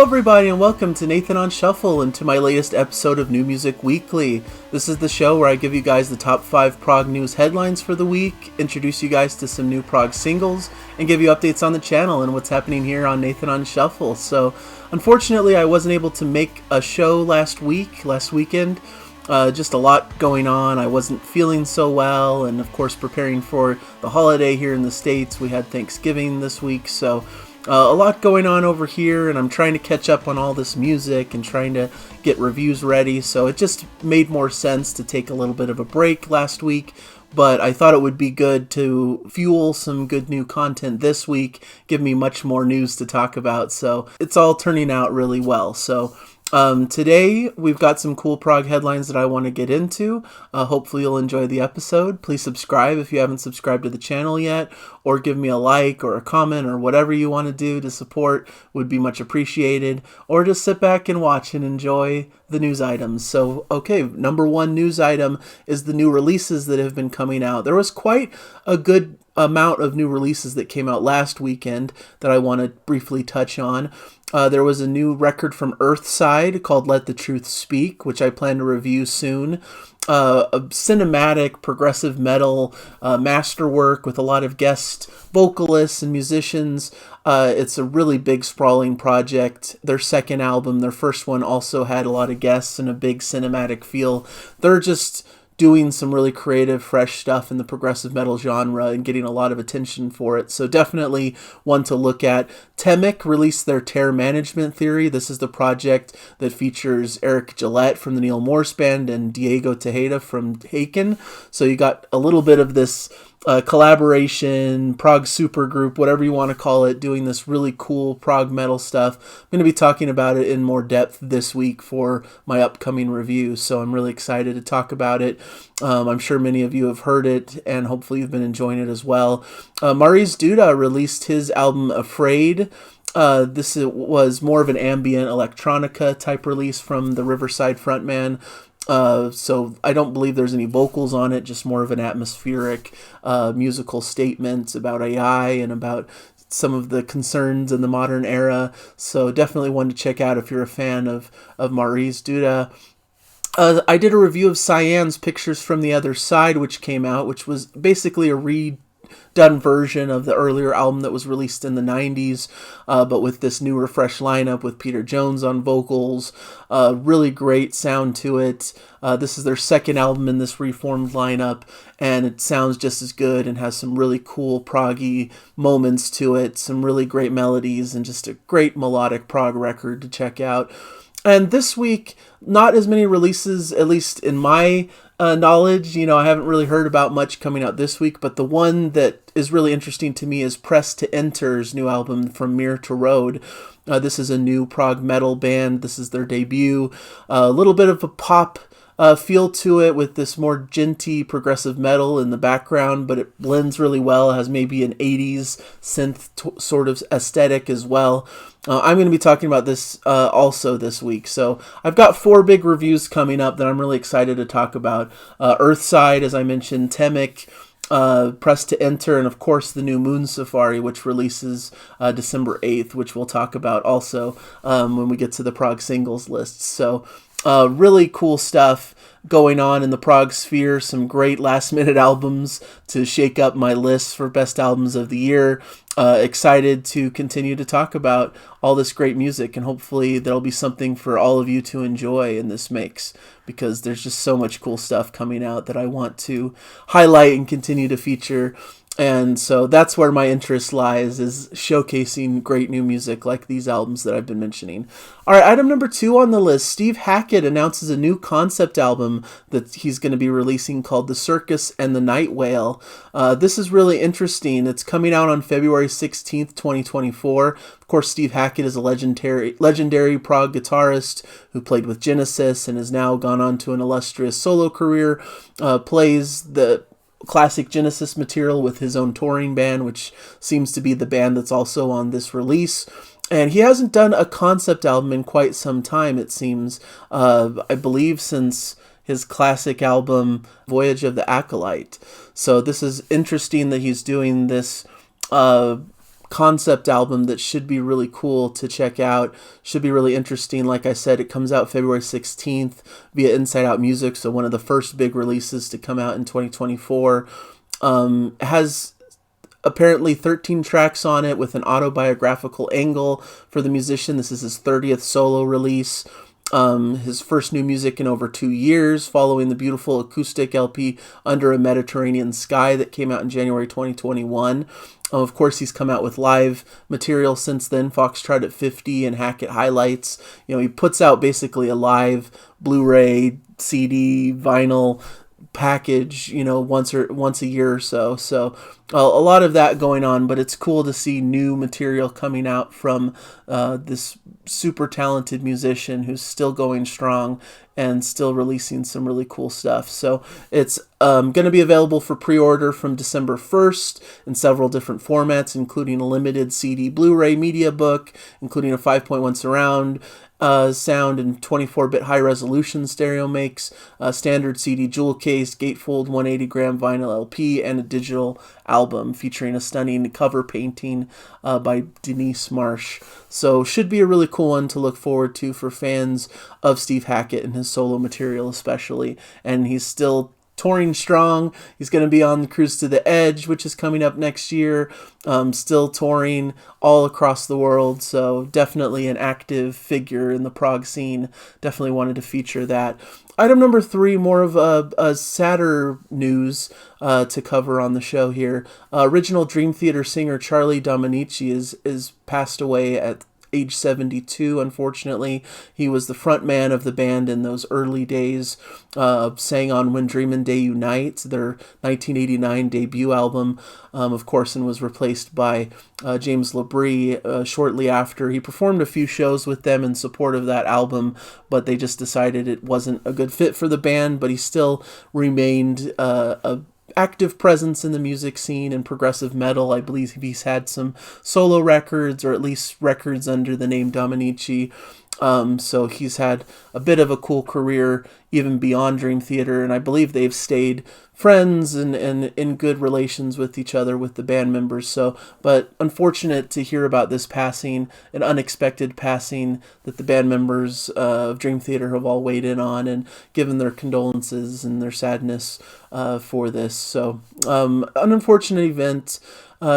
everybody, and welcome to Nathan on Shuffle and to my latest episode of New Music Weekly. This is the show where I give you guys the top 5 prog news headlines for the week, introduce you guys to some new prog singles, and give you updates on the channel and what's happening here on Nathan on Shuffle. So, unfortunately, I wasn't able to make a show last weekend. Just a lot going on. I wasn't feeling so well, and of course preparing for the holiday here in the States. We had Thanksgiving this week, so a lot going on over here, and I'm trying to catch up on all this music and trying to get reviews ready, so it just made more sense to take a little bit of a break last week, but I thought it would be good to fuel some good new content this week, give me much more news to talk about, so it's all turning out really well. So today we've got some cool prog headlines that I want to get into. Hopefully you'll enjoy the episode. Please subscribe if you haven't subscribed to the channel yet, or give me a like or a comment or whatever you want to do to support would be much appreciated, or just sit back and watch and enjoy the news items. So, okay, number one news item is the new releases that have been coming out. There was quite a good amount of new releases that came out last weekend that I want to briefly touch on. There was a new record from Earthside called Let the Truth Speak, which I plan to review soon. A cinematic progressive metal masterwork with a lot of guest vocalists and musicians. It's a really big sprawling project. Their second album, their first one, also had a lot of guests and a big cinematic feel. They're just doing some really creative, fresh stuff in the progressive metal genre and getting a lot of attention for it. So definitely one to look at. TEMIC released their Terror Management Theory. This is the project that features Eric Gillette from the Neil Morse Band and Diego Tejeda from Hackett. So you got a little bit of this collaboration, prog supergroup, whatever you want to call it, doing this really cool prog metal stuff. I'm going to be talking about it in more depth this week for my upcoming review, so I'm really excited to talk about it. I'm sure many of you have heard it, and hopefully you've been enjoying it as well. Mariusz Duda released his album Afraid. This was more of an ambient electronica type release from the Riverside frontman. So I don't believe there's any vocals on it, just more of an atmospheric musical statement about AI and about some of the concerns in the modern era. So definitely one to check out if you're a fan of Mariusz Duda. I did a review of Cyan's Pictures from the Other Side, which came out, which was basically a redone version of the earlier album that was released in the 90s, but with this new refreshed lineup with Peter Jones on vocals. Really great sound to it. This is their second album in this reformed lineup, and it sounds just as good and has some really cool proggy moments to it, some really great melodies, and just a great melodic prog record to check out. And this week, not as many releases, at least in my knowledge. I haven't really heard about much coming out this week, but the one that is really interesting to me is Press to Enter's new album, From Mere to Road. This is a new prog metal band. This is their debut. A little bit of a pop feel to it with this more djenty progressive metal in the background, but it blends really well. It has maybe an 80s synth sort of aesthetic as well. I'm going to be talking about this also this week. So I've got 4 big reviews coming up that I'm really excited to talk about. Earthside, as I mentioned, TEMIC, Press to Enter, and of course the new Moon Safari, which releases December 8th, which we'll talk about also when we get to the prog singles list. So really cool stuff going on in the prog sphere. Some great last-minute albums to shake up my list for best albums of the year. Excited to continue to talk about all this great music, and hopefully there'll be something for all of you to enjoy in this mix, because there's just so much cool stuff coming out that I want to highlight and continue to feature. And so that's where my interest lies, is showcasing great new music like these albums that I've been mentioning. All right, item number 2 on the list. Steve Hackett announces a new concept album that he's going to be releasing called The Circus and the Nightwhale. This is really interesting. It's coming out on February 16th, 2024. Of course, Steve Hackett is a legendary prog guitarist who played with Genesis and has now gone on to an illustrious solo career, plays the classic Genesis material with his own touring band, which seems to be the band that's also on this release. And he hasn't done a concept album in quite some time, it seems. I believe since his classic album, Voyage of the Acolyte. So this is interesting that he's doing this concept album that should be really cool to check out. Should be really interesting. Like I said, it comes out February 16th via Inside Out Music, so one of the first big releases to come out in 2024. It has apparently 13 tracks on it with an autobiographical angle for the musician. This is his 30th solo release. His first new music in over 2 years, following the beautiful acoustic LP Under a Mediterranean Sky that came out in January 2021. Of course, he's come out with live material since then, Foxtrot at 50 and Hackett Highlights. He puts out basically a live Blu-ray, CD, vinyl package, once a year or so. So a lot of that going on, but it's cool to see new material coming out from this super talented musician who's still going strong and still releasing some really cool stuff. So it's going to be available for pre-order from December 1st in several different formats, including a limited CD Blu-ray media book, including a 5.1 surround sound and 24-bit high-resolution stereo mix, standard CD jewel case, gatefold 180-gram vinyl LP, and a digital album featuring a stunning cover painting by Denise Marsh. So should be a really cool one to look forward to for fans of Steve Hackett and his solo material especially. And he's still touring strong. He's going to be on the Cruise to the Edge, which is coming up next year. Still touring all across the world, so definitely an active figure in the prog scene. Definitely wanted to feature that. Item number 3, more of a sadder news to cover on the show here. Original Dream Theater singer Charlie Dominici is passed away at age 72, unfortunately. He was the front man of the band in those early days, sang on When Dreamin' Day Unite, their 1989 debut album, of course, and was replaced by James Labrie shortly after. He performed a few shows with them in support of that album, but they just decided it wasn't a good fit for the band, but he still remained a active presence in the music scene and progressive metal. I believe he's had some solo records, or at least records under the name Dominici. So he's had a bit of a cool career even beyond Dream Theater, and I believe they've stayed friends and in good relations with each other, with the band members. So, but unfortunate to hear about this passing, an unexpected passing that the band members of Dream Theater have all weighed in on and given their condolences and their sadness for this. So, an unfortunate event.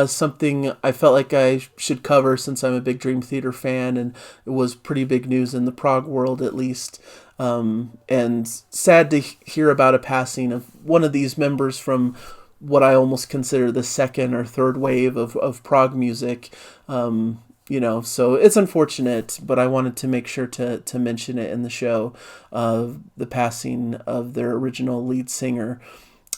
Something I felt like I should cover since I'm a big Dream Theater fan, and it was pretty big news in the prog world at least. And sad to hear about a passing of one of these members from what I almost consider the second or third wave of prog music. So it's unfortunate, but I wanted to make sure to mention it in the show, the passing of their original lead singer.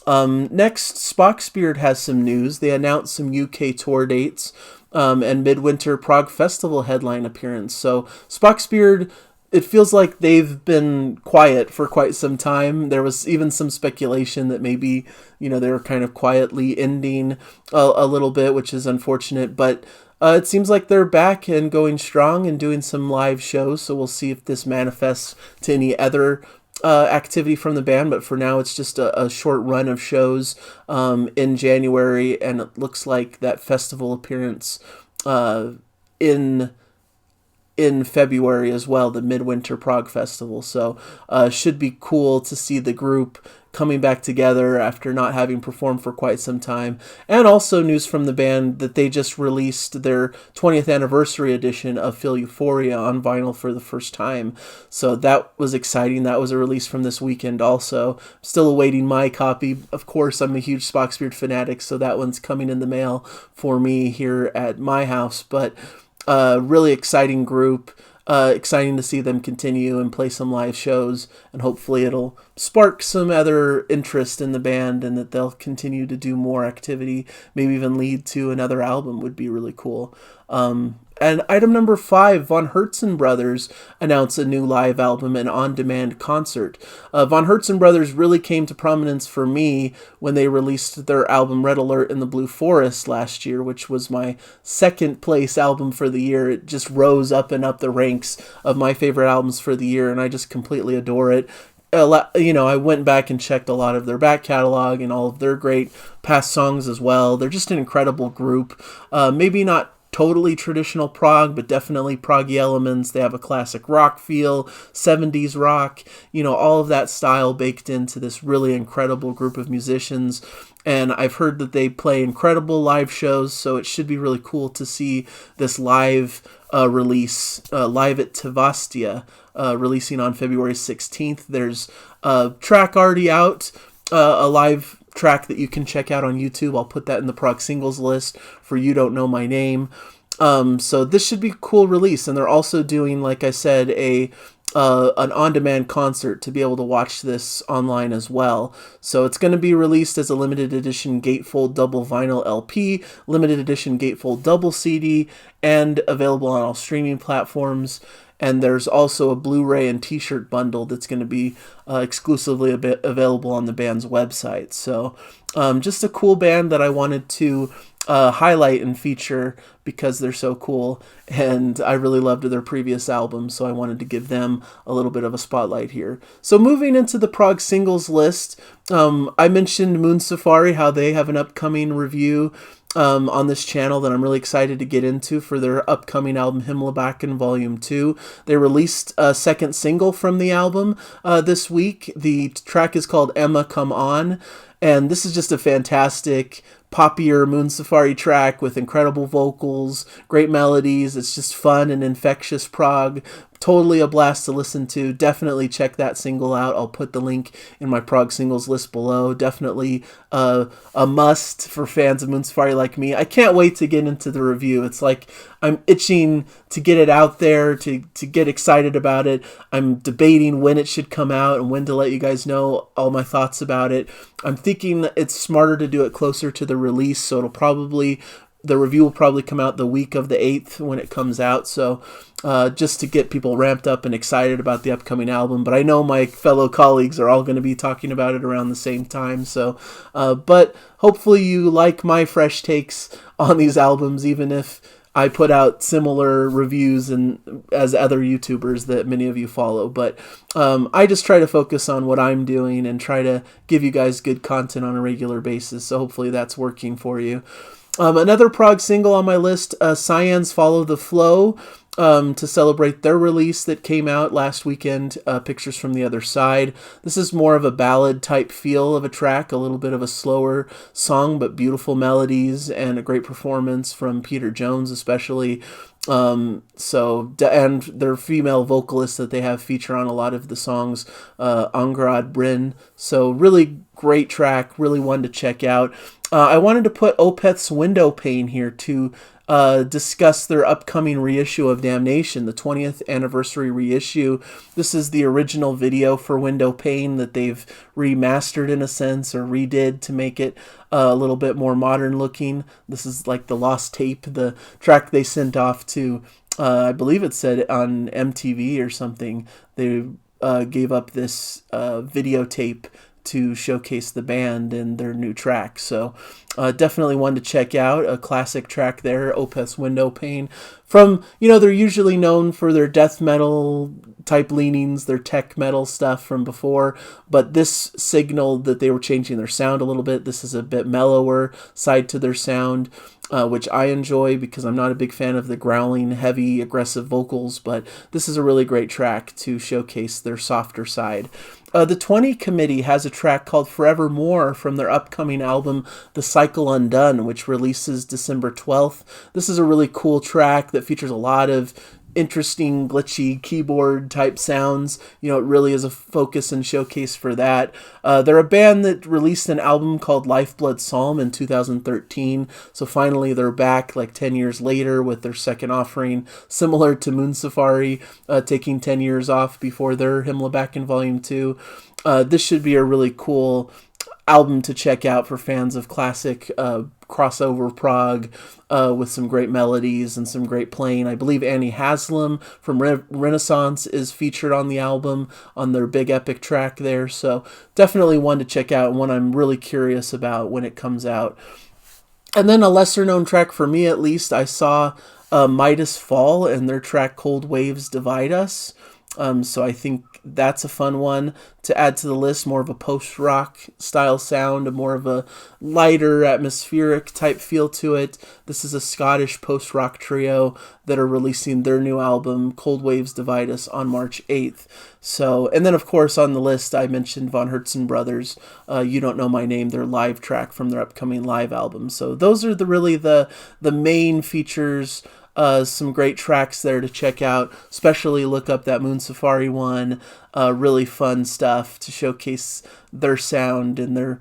Next, Spock's Beard has some news. They announced some UK tour dates and MidWinter Prog Festival headline appearance. So Spock's Beard, it feels like they've been quiet for quite some time. There was even some speculation that maybe, they were kind of quietly ending a little bit, which is unfortunate. But it seems like they're back and going strong and doing some live shows. So we'll see if this manifests to any other activity from the band, but for now it's just a short run of shows in January, and it looks like that festival appearance in February as well, the MidWinter Prog Festival. So should be cool to see the group coming back together after not having performed for quite some time. And also news from the band that they just released their 20th anniversary edition of Feel Euphoria on vinyl for the first time. So that was exciting. That was a release from this weekend also. Still awaiting my copy. Of course, I'm a huge Spock's Beard fanatic, so that one's coming in the mail for me here at my house. But really exciting group. Exciting to see them continue and play some live shows, and hopefully it'll spark some other interest in the band and that they'll continue to do more activity, maybe even lead to another album would be really cool. And item number 5, Von Hertzen Brothers announced a new live album and on-demand concert. Von Hertzen Brothers really came to prominence for me when they released their album Red Alert in the Blue Forest last year, which was my second place album for the year. It just rose up and up the ranks of my favorite albums for the year, and I just completely adore it. I went back and checked a lot of their back catalog and all of their great past songs as well. They're just an incredible group. Maybe not totally traditional prog, but definitely proggy elements. They have a classic rock feel, 70s rock, all of that style baked into this really incredible group of musicians. And I've heard that they play incredible live shows, so it should be really cool to see this live release, live at Tavastia, releasing on February 16th. There's a track already out, a live track that you can check out on YouTube. I'll put that in the prog singles list for You Don't Know My Name. So this should be a cool release, and they're also doing, like I said, an on-demand concert to be able to watch this online as well. So it's going to be released as a limited edition gatefold double vinyl LP, limited edition gatefold double CD, and available on all streaming platforms. And there's also a Blu-ray and t-shirt bundle that's going to be exclusively available on the band's website. So just a cool band that I wanted to highlight and feature because they're so cool, and I really loved their previous album, so I wanted to give them a little bit of a spotlight here. So moving into the prog singles list, I mentioned Moon Safari, how they have an upcoming review on this channel that I'm really excited to get into for their upcoming album Himmelbacken Volume 2. They released a second single from the album this week. The track is called Emma Come On, and this is just a fantastic poppier Moon Safari track with incredible vocals, great melodies. It's just fun and infectious prog. Totally a blast to listen to. Definitely check that single out. I'll put the link in my prog singles list below. Definitely a must for fans of Moon Safari like me. I can't wait to get into the review. It's like I'm itching to get it out there, to get excited about it. I'm debating when it should come out and when to let you guys know all my thoughts about it. I'm thinking it's smarter to do it closer to the release, so the review will probably come out the week of the 8th when it comes out, so just to get people ramped up and excited about the upcoming album. But I know my fellow colleagues are all going to be talking about it around the same time, so but hopefully you like my fresh takes on these albums, even if I put out similar reviews as other YouTubers that many of you follow. But I just try to focus on what I'm doing and try to give you guys good content on a regular basis, so hopefully that's working for you. Another prog single on my list, Cyan's Follow the Flow, to celebrate their release that came out last weekend, Pictures from the Other Side. This is more of a ballad type feel of a track, a little bit of a slower song, but beautiful melodies and a great performance from Peter Jones especially. And their female vocalist that they have feature on a lot of the songs, Angrad Bryn. So really great track, really one to check out. I wanted to put Opeth's Window Pane here to discuss their upcoming reissue of Damnation, the 20th anniversary reissue. This is the original video for Window Pane that they've remastered in a sense, or redid to make it a little bit more modern looking. This is like the lost tape, the track they sent off to, I believe it said on MTV or something. They gave up this videotape to showcase the band and their new track. So definitely one to check out. A classic track there, Opeth's Window Pane. From, they're usually known for their death metal type leanings, their tech metal stuff from before, but this signaled that they were changing their sound a little bit. This is a bit mellower side to their sound, which I enjoy because I'm not a big fan of the growling, heavy, aggressive vocals, but this is a really great track to showcase their softer side. The 20 Committee has a track called Forevermore from their upcoming album, The Cycle Undone, which releases December 12th. This is a really cool track that features a lot of interesting, glitchy keyboard type sounds. It really is a focus and showcase for that. They're a band that released an album called Lifeblood Psalm in 2013. So finally they're back like 10 years later with their second offering, similar to Moon Safari, taking 10 years off before their Himmelbacken Volume 2. This should be a really cool album to check out for fans of classic crossover prog with some great melodies and some great playing. I believe Annie Haslam from Renaissance is featured on the album on their big epic track there. So definitely one to check out and one I'm really curious about when it comes out. And then a lesser known track for me, at least, I saw Midas Fall and their track Cold Waves Divide Us. So I think that's a fun one to add to the list. More of a post-rock style sound, a more of a lighter, atmospheric type feel to it. This is a Scottish post-rock trio that are releasing their new album, Cold Waves Divide Us, on March 8th. So, and then of course on the list I mentioned Von Hertzen Brothers, You Don't Know My Name, their live track from their upcoming live album. So those are really the main features. Some great tracks there to check out, especially look up that Moon Safari one. Really fun stuff to showcase their sound and their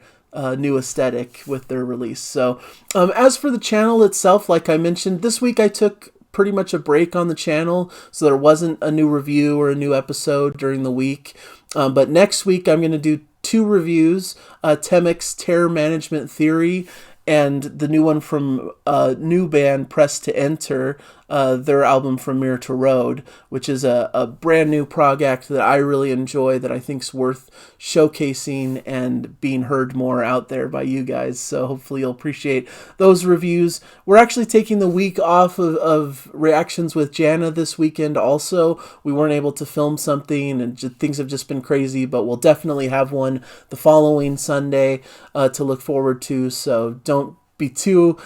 new aesthetic with their release. So as for the channel itself, like I mentioned, this week I took pretty much a break on the channel, so there wasn't a new review or a new episode during the week. But next week I'm going to do 2 reviews, TEMIC's Terror Management Theory and the new one from new band Press to Enter, their album From Mirror to Road, which is a brand new prog act that I really enjoy, that I think's worth showcasing and being heard more out there by you guys. So hopefully you'll appreciate those reviews. We're actually taking the week off of reactions with Jana this weekend also. We weren't able to film something and things have just been crazy, but we'll definitely have one the following Sunday to look forward to. So don't be too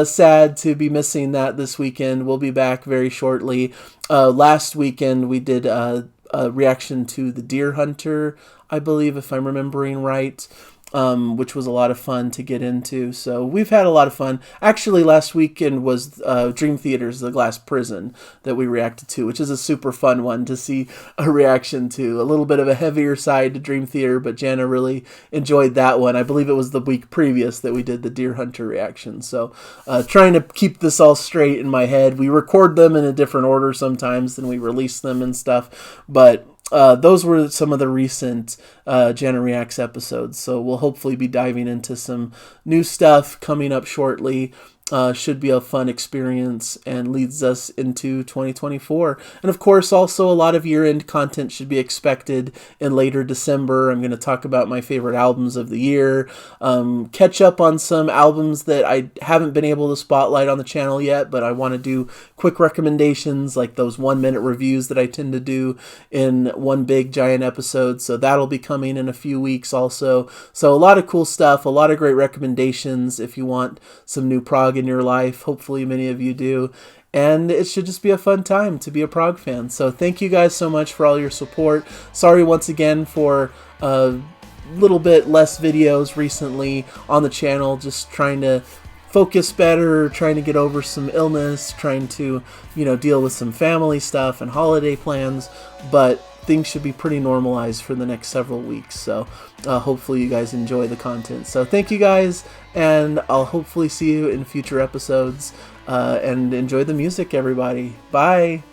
sad to be missing that this weekend. We'll be back very shortly. Last weekend we did a reaction to The Deer Hunter, I believe, if I'm remembering right, which was a lot of fun to get into. So we've had a lot of fun. Actually, last weekend was Dream Theater's The Glass Prison that we reacted to, which is a super fun one to see a reaction to. A little bit of a heavier side to Dream Theater, but Jana really enjoyed that one. I believe it was the week previous that we did the Deer Hunter reaction. So trying to keep this all straight in my head. We record them in a different order sometimes than we release them and stuff, but those were some of the recent Jana Reacts episodes, so we'll hopefully be diving into some new stuff coming up shortly. Should be a fun experience and leads us into 2024. And of course, also a lot of year-end content should be expected in later December. I'm going to talk about my favorite albums of the year, catch up on some albums that I haven't been able to spotlight on the channel yet, but I want to do quick recommendations, like those 1-minute reviews that I tend to do in one big giant episode. So that'll be coming in a few weeks also. So a lot of cool stuff, a lot of great recommendations if you want some new prog in your life. Hopefully many of you do, and it should just be a fun time to be a prog fan. So thank you guys so much for all your support. Sorry once again for a little bit less videos recently on the channel, just trying to focus better, trying to get over some illness, trying to, deal with some family stuff and holiday plans, but things should be pretty normalized for the next several weeks. So hopefully you guys enjoy the content. So thank you guys, and I'll hopefully see you in future episodes, and enjoy the music, everybody. Bye.